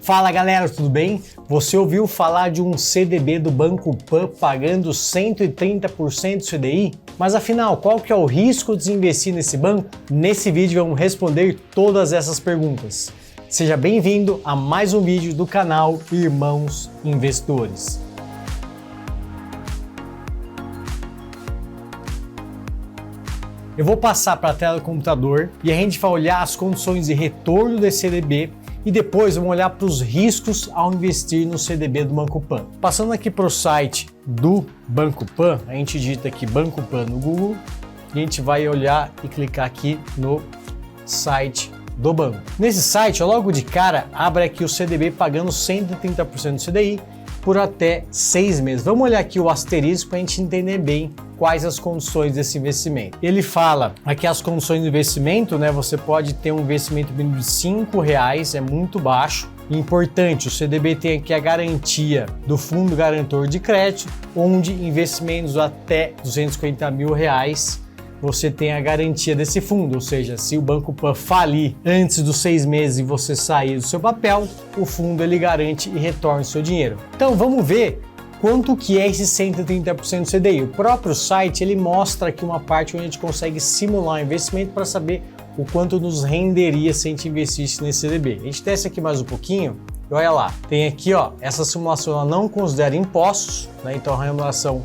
Fala galera, tudo bem? Você ouviu falar de um CDB do Banco Pan pagando 130% do CDI? Mas afinal, qual que é o risco de investir nesse banco? Nesse vídeo vamos responder todas essas perguntas. Seja bem-vindo a mais um vídeo do canal Irmãos Investidores. Eu vou passar para a tela do computador e a gente vai olhar as condições de retorno desse CDB e depois vamos olhar para os riscos ao investir no CDB do Banco Pan. Passando aqui para o site do Banco Pan, a gente digita aqui Banco Pan no Google e a gente vai olhar e clicar aqui no site do banco. Nesse site, logo de cara, abre aqui o CDB pagando 130% do CDI por até 6 meses. Vamos olhar aqui o asterisco para a gente entender bem quais as condições desse investimento. Ele fala aqui as condições do investimento, né? Você pode ter um investimento mínimo de R$5, é muito baixo. Importante, o CDB tem aqui a garantia do Fundo Garantor de Crédito, onde investimentos até R$250 mil você tem a garantia desse fundo, ou seja, se o Banco Pan falir antes dos 6 meses e você sair do seu papel, o fundo ele garante e retorna o seu dinheiro. Então vamos ver quanto que é esse 130% do CDI. O próprio site ele mostra aqui uma parte onde a gente consegue simular o investimento para saber o quanto nos renderia se a gente investisse nesse CDB. A gente desce aqui mais um pouquinho e olha lá, tem aqui ó, essa simulação ela não considera impostos, né? Então a remuneração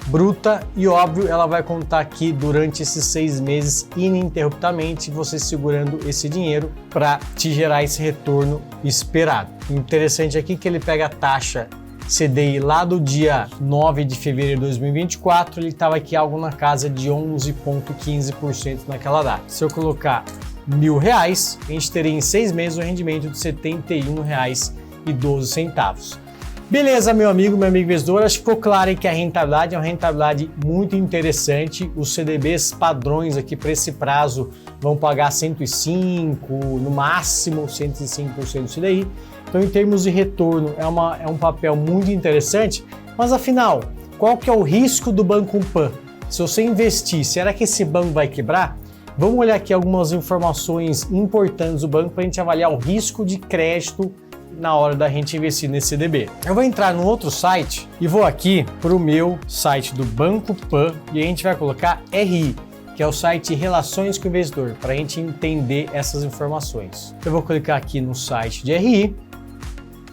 bruta e óbvio ela vai contar aqui durante esses 6 meses ininterruptamente você segurando esse dinheiro para te gerar esse retorno esperado. Interessante aqui que ele pega a taxa CDI lá do dia 9 de fevereiro de 2024, ele estava aqui algo na casa de 11,15% naquela data. Se eu colocar R$1.000, a gente teria em 6 meses um rendimento de R$ 71,12. Beleza, meu amigo investidor, acho que ficou claro aí que a rentabilidade é uma rentabilidade muito interessante. Os CDBs padrões aqui para esse prazo vão pagar 105%, no máximo 105% do CDI. Então, em termos de retorno, é um papel muito interessante. Mas, afinal, qual que é o risco do Banco Pan? Se você investir, será que esse banco vai quebrar? Vamos olhar aqui algumas informações importantes do banco para a gente avaliar o risco de crédito na hora da gente investir nesse CDB. Eu vou entrar no outro site e vou aqui para o meu site do Banco Pan e a gente vai colocar RI, que é o site Relações com o Investidor, para a gente entender essas informações. Eu vou clicar aqui no site de RI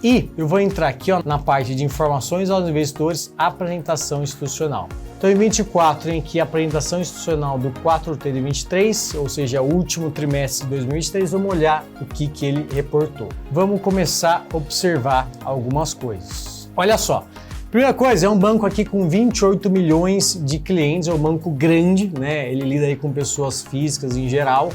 e eu vou entrar aqui ó, na parte de informações aos investidores, apresentação institucional. Então em 24 tem aqui a apresentação institucional do 4T de 23, ou seja, o último trimestre de 2023, vamos olhar o que ele reportou. Vamos começar a observar algumas coisas. Olha só, primeira coisa, é um banco aqui com 28 milhões de clientes, é um banco grande, né? Ele lida aí com pessoas físicas em geral.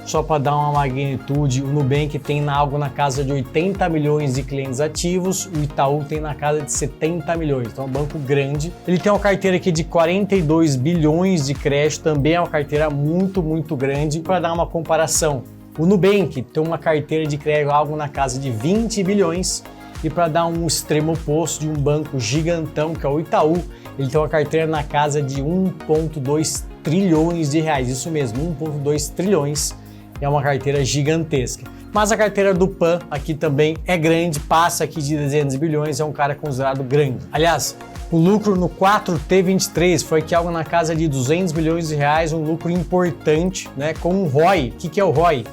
Só para dar uma magnitude, o Nubank tem algo na casa de 80 milhões de clientes ativos, o Itaú tem na casa de 70 milhões, então é um banco grande. Ele tem uma carteira aqui de 42 bilhões de crédito, também é uma carteira muito grande. Para dar uma comparação, o Nubank tem uma carteira de crédito algo na casa de 20 bilhões e para dar um extremo oposto de um banco gigantão que é o Itaú, ele tem uma carteira na casa de 1,2 trilhões de reais, isso mesmo, 1,2 trilhões. É uma carteira gigantesca. Mas a carteira do Pan aqui também é grande, passa aqui de 200 bilhões, é um cara considerado grande. Aliás, o lucro no 4T23 foi aqui algo na casa de 200 bilhões de reais, um lucro importante, né? Com um ROI. O que é o ROI?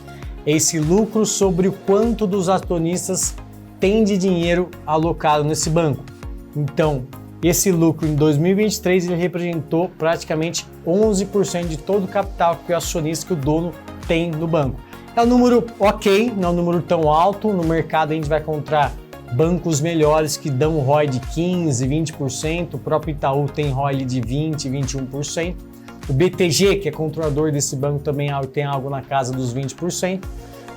É esse lucro sobre o quanto dos acionistas tem de dinheiro alocado nesse banco. Então, esse lucro em 2023 ele representou praticamente 11% de todo o capital que o acionista, que o dono tem no banco. É um número ok, não é um número tão alto. No mercado a gente vai encontrar bancos melhores que dão ROI de 15%, 20%. O próprio Itaú tem ROI de 20%, 21%. O BTG, que é controlador desse banco, também tem algo na casa dos 20%.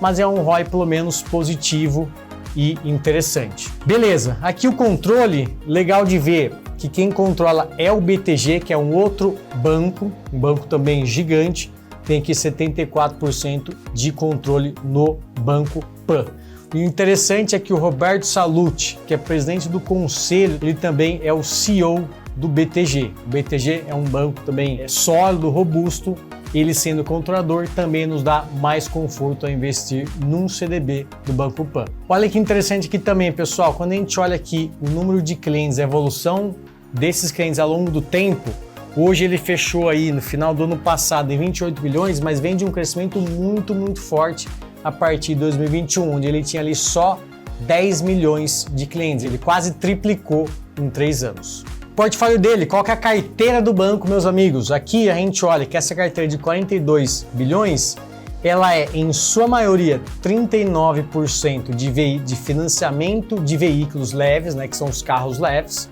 Mas é um ROI pelo menos positivo e interessante. Beleza, aqui o controle, legal de ver que quem controla é o BTG, que é um outro banco, um banco também gigante, tem aqui 74% de controle no Banco Pan. E o interessante é que o Roberto Sallouti, que é presidente do conselho, ele também é o CEO do BTG. O BTG é um banco também sólido, robusto, ele sendo controlador também nos dá mais conforto a investir num CDB do Banco Pan. Olha que interessante aqui também, pessoal, quando a gente olha aqui o número de clientes, a evolução desses clientes ao longo do tempo, hoje ele fechou aí no final do ano passado em 28 bilhões, mas vem de um crescimento muito forte a partir de 2021, onde ele tinha ali só 10 milhões de clientes, ele quase triplicou em 3 anos. Portfólio dele, qual que é a carteira do banco, meus amigos? Aqui a gente olha que essa carteira de 42 bilhões, ela é em sua maioria 39% de financiamento de veículos leves, né, que são os carros leves.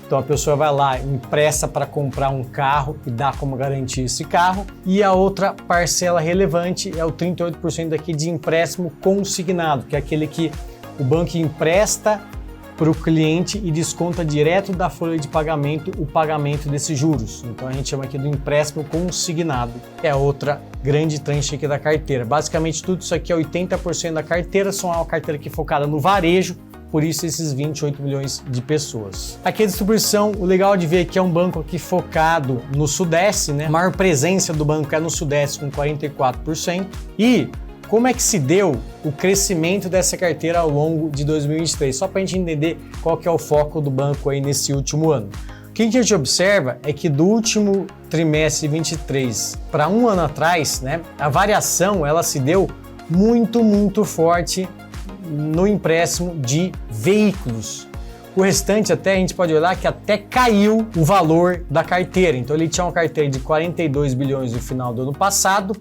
Então a pessoa vai lá, empresta para comprar um carro e dá como garantia esse carro. E a outra parcela relevante é o 38% aqui de empréstimo consignado, que é aquele que o banco empresta para o cliente e desconta direto da folha de pagamento o pagamento desses juros. Então a gente chama aqui do empréstimo consignado. É a outra grande tranche aqui da carteira. Basicamente tudo isso aqui é 80% da carteira, são uma carteira que é focada no varejo, por isso esses 28 milhões de pessoas. Aqui a distribuição, o legal de ver que é um banco aqui focado no Sudeste, né? A maior presença do banco é no Sudeste com 44%. E como é que se deu o crescimento dessa carteira ao longo de 2023? Só para a gente entender qual que é o foco do banco aí nesse último ano. O que a gente observa é que do último trimestre de 23 para um ano atrás, né, a variação ela se deu muito forte no empréstimo de veículos. O restante até a gente pode olhar que até caiu o valor da carteira. Então ele tinha uma carteira de 42 bilhões no final do ano passado,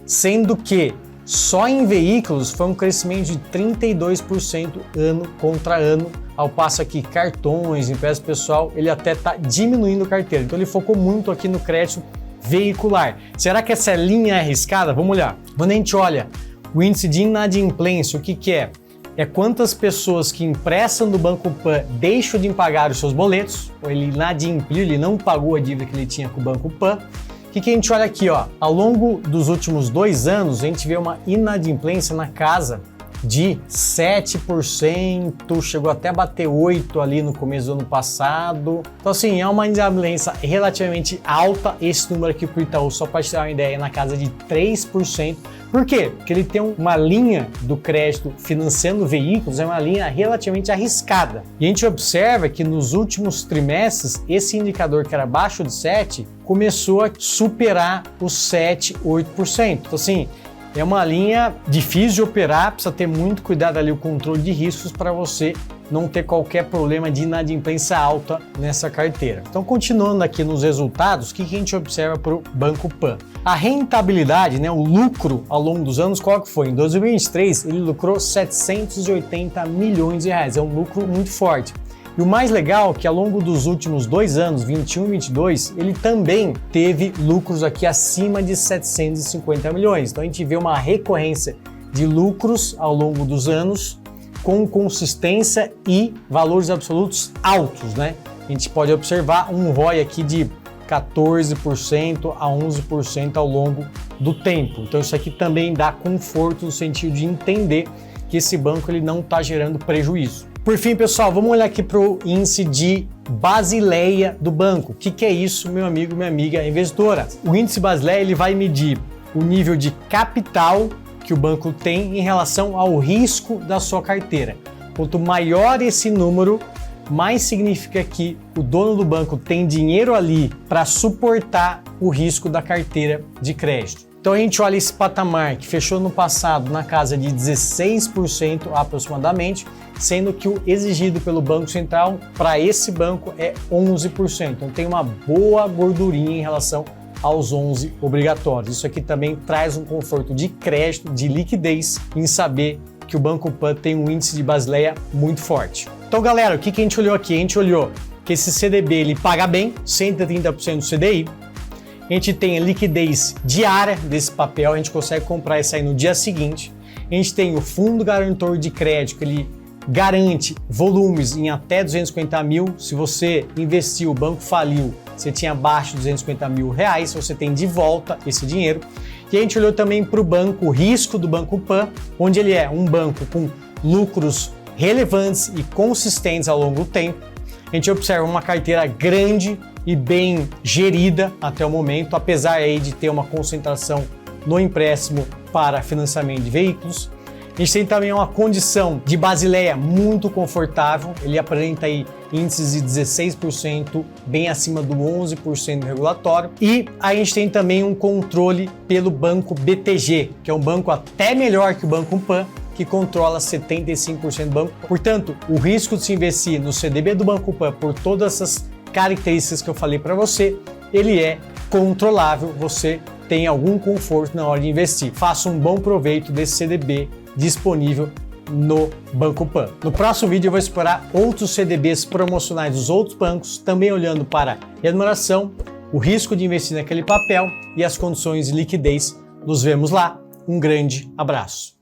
sendo que só em veículos foi um crescimento de 32% ano contra ano, ao passo aqui cartões, empréstimo pessoal, ele até está diminuindo a carteira. Então ele focou muito aqui no crédito veicular. Será que essa linha é arriscada? Vamos olhar. Quando a gente olha o índice de inadimplência, o que é? É quantas pessoas que emprestam do Banco Pan deixam de pagar os seus boletos, ou ele inadimpliu, ele não pagou a dívida que ele tinha com o Banco Pan. O que a gente olha aqui, ó? Ao longo dos últimos 2 anos, a gente vê uma inadimplência na casa de 7%, chegou até a bater 8% ali no começo do ano passado. Então assim, é uma inadimplência relativamente alta, esse número aqui pro Itaú, só para te dar uma ideia, é na casa de 3%. Por quê? Porque ele tem uma linha do crédito financiando veículos, é uma linha relativamente arriscada. E a gente observa que nos últimos trimestres, esse indicador que era abaixo de 7, começou a superar os 7, 8%. Então assim, é uma linha difícil de operar, precisa ter muito cuidado ali o controle de riscos para você não ter qualquer problema de inadimplência alta nessa carteira. Então, continuando aqui nos resultados, o que a gente observa para o Banco Pan? A rentabilidade, né, o lucro ao longo dos anos, qual que foi? Em 2023, ele lucrou 780 milhões de reais, é um lucro muito forte. E o mais legal é que ao longo dos últimos 2 anos, 21 e 22, ele também teve lucros aqui acima de 750 milhões. Então a gente vê uma recorrência de lucros ao longo dos anos com consistência e valores absolutos altos, né? A gente pode observar um ROI aqui de 14% a 11% ao longo do tempo. Então isso aqui também dá conforto no sentido de entender que esse banco ele não está gerando prejuízo. Por fim, pessoal, vamos olhar aqui para o índice de Basileia do banco. O que é isso, meu amigo, minha amiga investidora? O índice Basileia ele vai medir o nível de capital que o banco tem em relação ao risco da sua carteira. Quanto maior esse número, mais significa que o dono do banco tem dinheiro ali para suportar o risco da carteira de crédito. Então a gente olha esse patamar que fechou no passado na casa de 16% aproximadamente, sendo que o exigido pelo Banco Central para esse banco é 11%. Então tem uma boa gordurinha em relação aos 11 obrigatórios. Isso aqui também traz um conforto de crédito, de liquidez, em saber que o Banco Pan tem um índice de Basileia muito forte. Então galera, o que a gente olhou aqui? A gente olhou que esse CDB ele paga bem, 130% do CDI. A gente tem a liquidez diária desse papel, a gente consegue comprar isso aí no dia seguinte. A gente tem o fundo garantor de crédito, que ele garante volumes em até 250 mil. Se você investiu, o banco faliu, você tinha abaixo de 250 mil reais, você tem de volta esse dinheiro. E a gente olhou também para o banco, o risco do Banco Pan, onde ele é um banco com lucros relevantes e consistentes ao longo do tempo. A gente observa uma carteira grande, e bem gerida até o momento, apesar aí de ter uma concentração no empréstimo para financiamento de veículos. A gente tem também uma condição de Basileia muito confortável, ele apresenta aí índices de 16%, bem acima do 11% regulatório. E a gente tem também um controle pelo banco BTG, que é um banco até melhor que o Banco Pan, que controla 75% do banco. Portanto, o risco de se investir no CDB do Banco Pan, por todas essas características que eu falei para você, ele é controlável, você tem algum conforto na hora de investir. Faça um bom proveito desse CDB disponível no Banco Pan. No próximo vídeo eu vou explorar outros CDBs promocionais dos outros bancos, também olhando para remuneração, o risco de investir naquele papel e as condições de liquidez. Nos vemos lá. Um grande abraço.